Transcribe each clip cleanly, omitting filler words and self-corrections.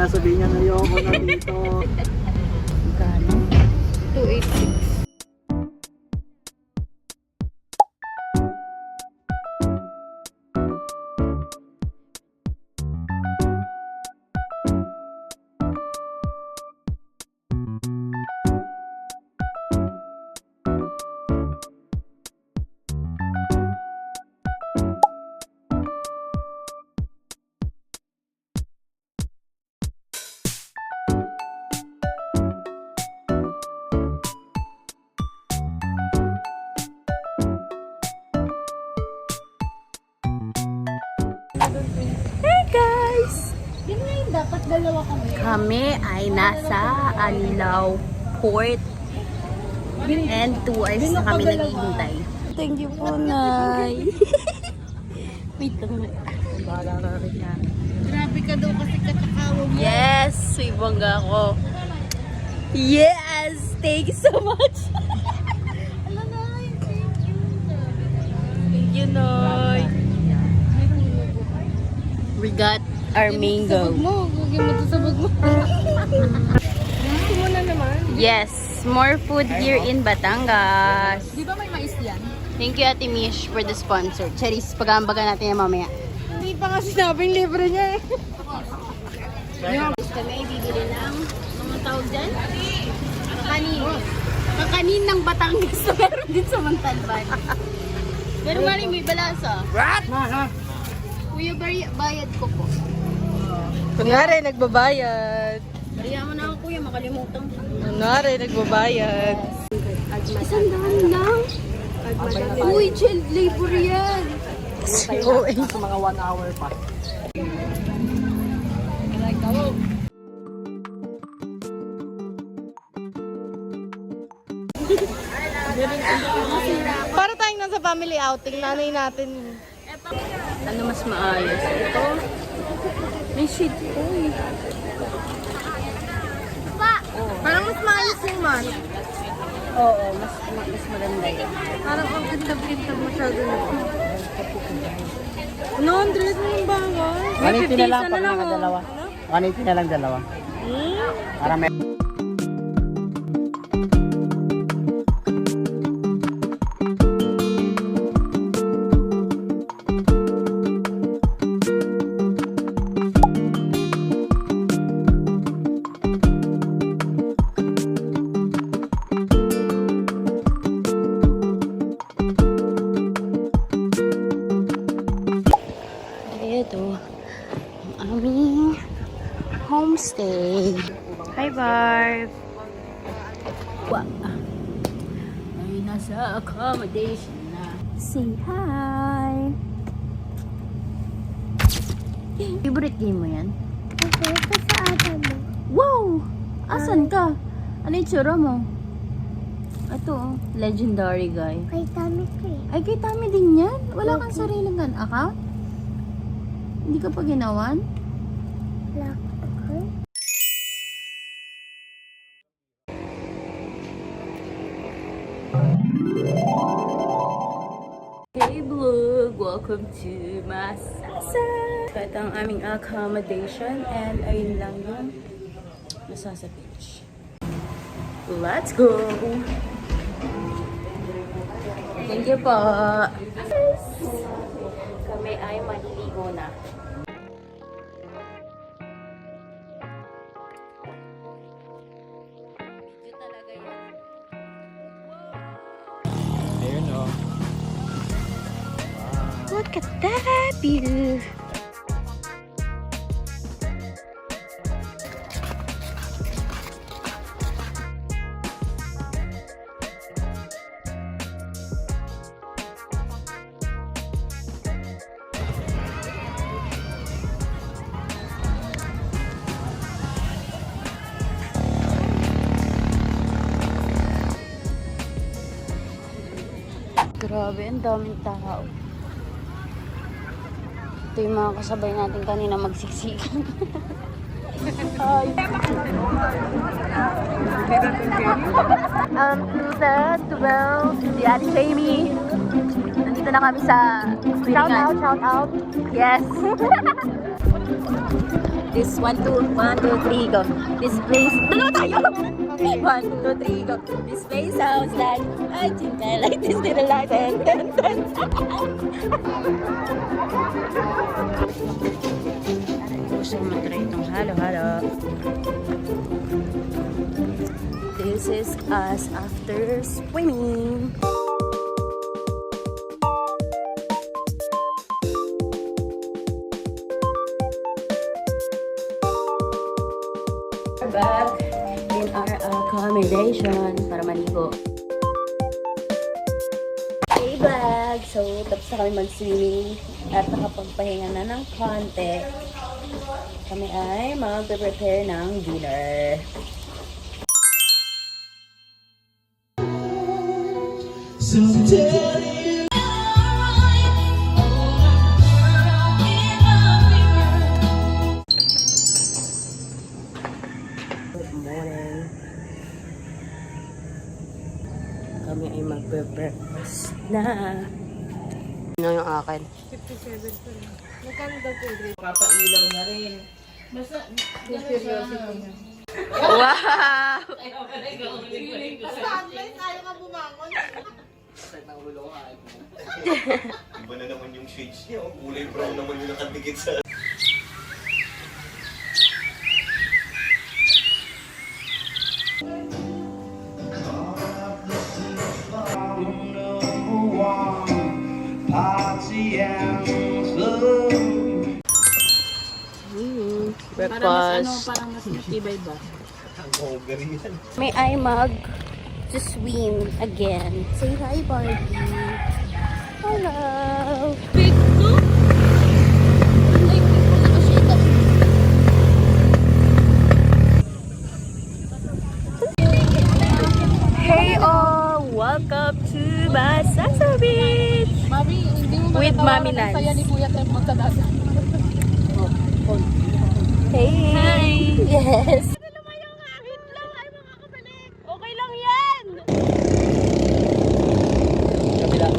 sasabihin niya na ayoko na dito. Magkano? 286. Hey guys! Yun nga yung dapat dalawa kami. Kami ay nasa Anilaw Port and 2 hours na kami naghihintay. Thank you po, Nay. Wait lang. Bahala ka rin na. Grabe ka daw kasi katakawa mo. Yes! May bangga ko. Yes! Thank you so much! Ala na, thank you. Thank you, Noy. We got our mango. Sabag mo, gugin mo ito sabag mo. Gusto mo na naman. Yes! More food here in Batangas. Di ba may mais yan? Thank you, Ate Mish, for the sponsor. Charis, pag-aambagan natin yan mamaya. Hindi pa nga sinabing libre niya eh. Kami ay bibili ng mga tawag dyan? Kakanin. Kakanin ng Batangas. Meron din sa Montalban. Pero mali may balasa. What? Kuya, bayad ko po. Kunwari, nagbabayad. Bariya mo na ako, kuya. Makalimutan ko. Kunwari, nagbabayad. Isang daan lang. Uy, child labor yan. Oo eh. Sa mga 1 hour pa. Para tayong nasa family outing, nanay natin. Ano mas maayos? Ito? May shade po eh. Parang mas maayos yung man. Oo, mas maganda yun. Parang ang ganda-ganda masyado na. Ano, Andres mo yung bawas? 180 na lang pag nakadalawa. 180 na lang dalawa. Para may... Ito, ang aming homestay. Hi, Barb! Wow! Ay, nasa accommodation na. Say hi! Favorite game mo yan? Okay, ito sa ata mo. Wow! Asan ka? Ano yung tsura mo? Ito, oh, legendary guy. Kay Tami ko eh. Ay, kay Tami din yan? Wala kang sariling account? Hindi ka pa ginawan? Lock ako. Hey vlog! Welcome to Masasa! Ito ang aming accommodation and ayun lang yung Masasa Beach. Let's go! Thank you po! Kami ay maliligo na. Video talaga yan. Ayun o. Look at that view! Grabe, ang daming tao. Ito yung mga kasabay natin kanina magsiksikan. Hi! To the 12, si Ate Jamie. Nandito na kami sa Shout out, shout out. Yes! This 1, 2, 1, 2, 3, go. This place, dalawa tayo! 1, 2, 3, go. This place sounds like, I think I like this little light and gusto ko matry itong halo-halo. This is us after swimming. We're back in our accommodation para maligo. Hey vlog! So, tapos na kami mag-swimming at nakapagpahinga na ng konti. Kami ay mag-prepare ng dinner. Good morning. Kami ay magbe-breakfast na. Ano yung akin? 57 pa rin. Magkano daw po, Dre? Papailaw na rin. Basta, Curiosity niya. Wow! Ayaw ka bumangon. Iba na naman yung shades niya. Kulay brown naman yung nakadikit sa... Breakfast. parang mas matibay ba? Ang ogre yan. May I mag to swim again. Say hi, Barbie. Hello. Big no? Hey all, welcome to Masasa Beach. Mami, hindi mo With matatawaran Mami ang Nance. saya ni Kuya tayo magdadasa. Hey. Hi. Yes. Okay lang yan! Kabila.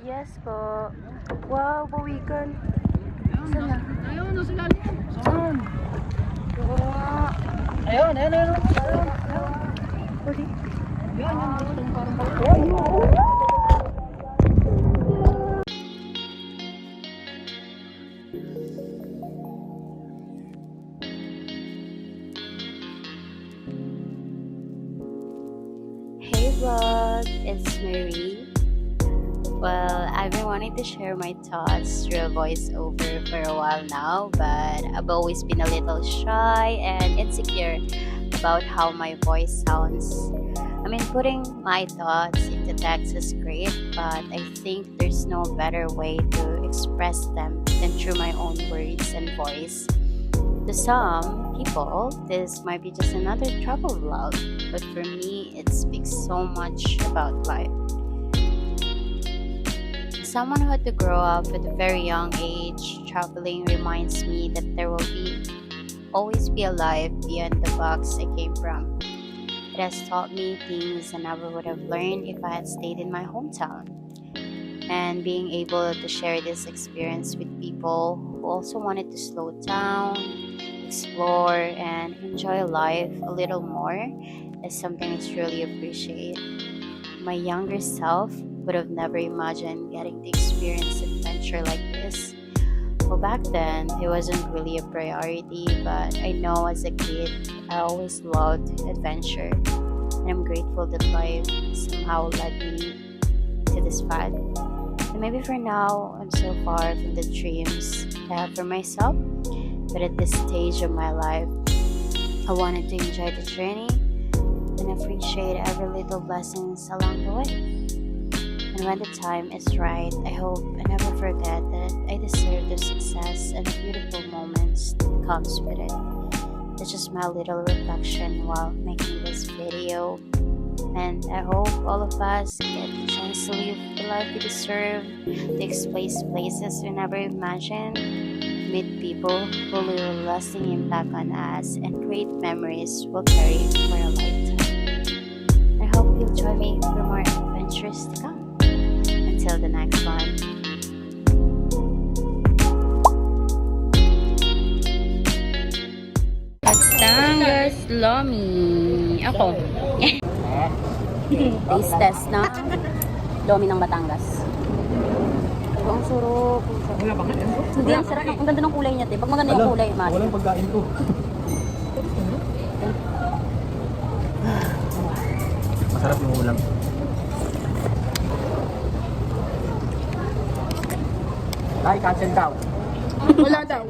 Yes po. Wow, bawikan. Saan na? Ayaw, ano sila? Saan? Ayun. Uli. Yan, yung parang Hey vlog, it's Marie. Well, I've been wanting to share my thoughts through a voiceover for a while now, but I've always been a little shy and insecure about how my voice sounds. I mean, putting my thoughts into text is great, but I think there's no better way to express them than through my own words and voice. To some people, this might be just another travel vlog, but for me, it speaks so much about life. As someone who had to grow up at a very young age, traveling reminds me that there will always be a life beyond the box I came from. It has taught me things I never would have learned if I had stayed in my hometown. And being able to share this experience with people who also wanted to slow down, explore, and enjoy life a little more is something I truly appreciate. My younger self would have never imagined getting to experience adventure like this. Well, back then, it wasn't really a priority, but I know as a kid, I always loved adventure. And I'm grateful that life somehow led me to this path. And maybe for now, I'm so far from the dreams I have for myself, but at this stage of my life, I wanted to enjoy the journey and appreciate every little blessings along the way. And when the time is right, I hope I never forget that I deserve the success and the beautiful moments that comes with it. It's just my little reflection while making this video. And I hope all of us get the chance to live the life we deserve, to explore places we never imagined, meet people who leave a lasting impact on us, and create memories we'll carry for a lifetime. I hope you'll join me for more adventures to come. until the next one. Batangas Lomi. Ako. Taste test na Lomi ng Batangas. Ito ang surok. Hindi, ang sarap. Ang ganda ng kulay niya, te. Pag maganda yung kulay, mas. Walang pagkain ko. Masarap yung ulam. Ay, cancel daw. Wala daw.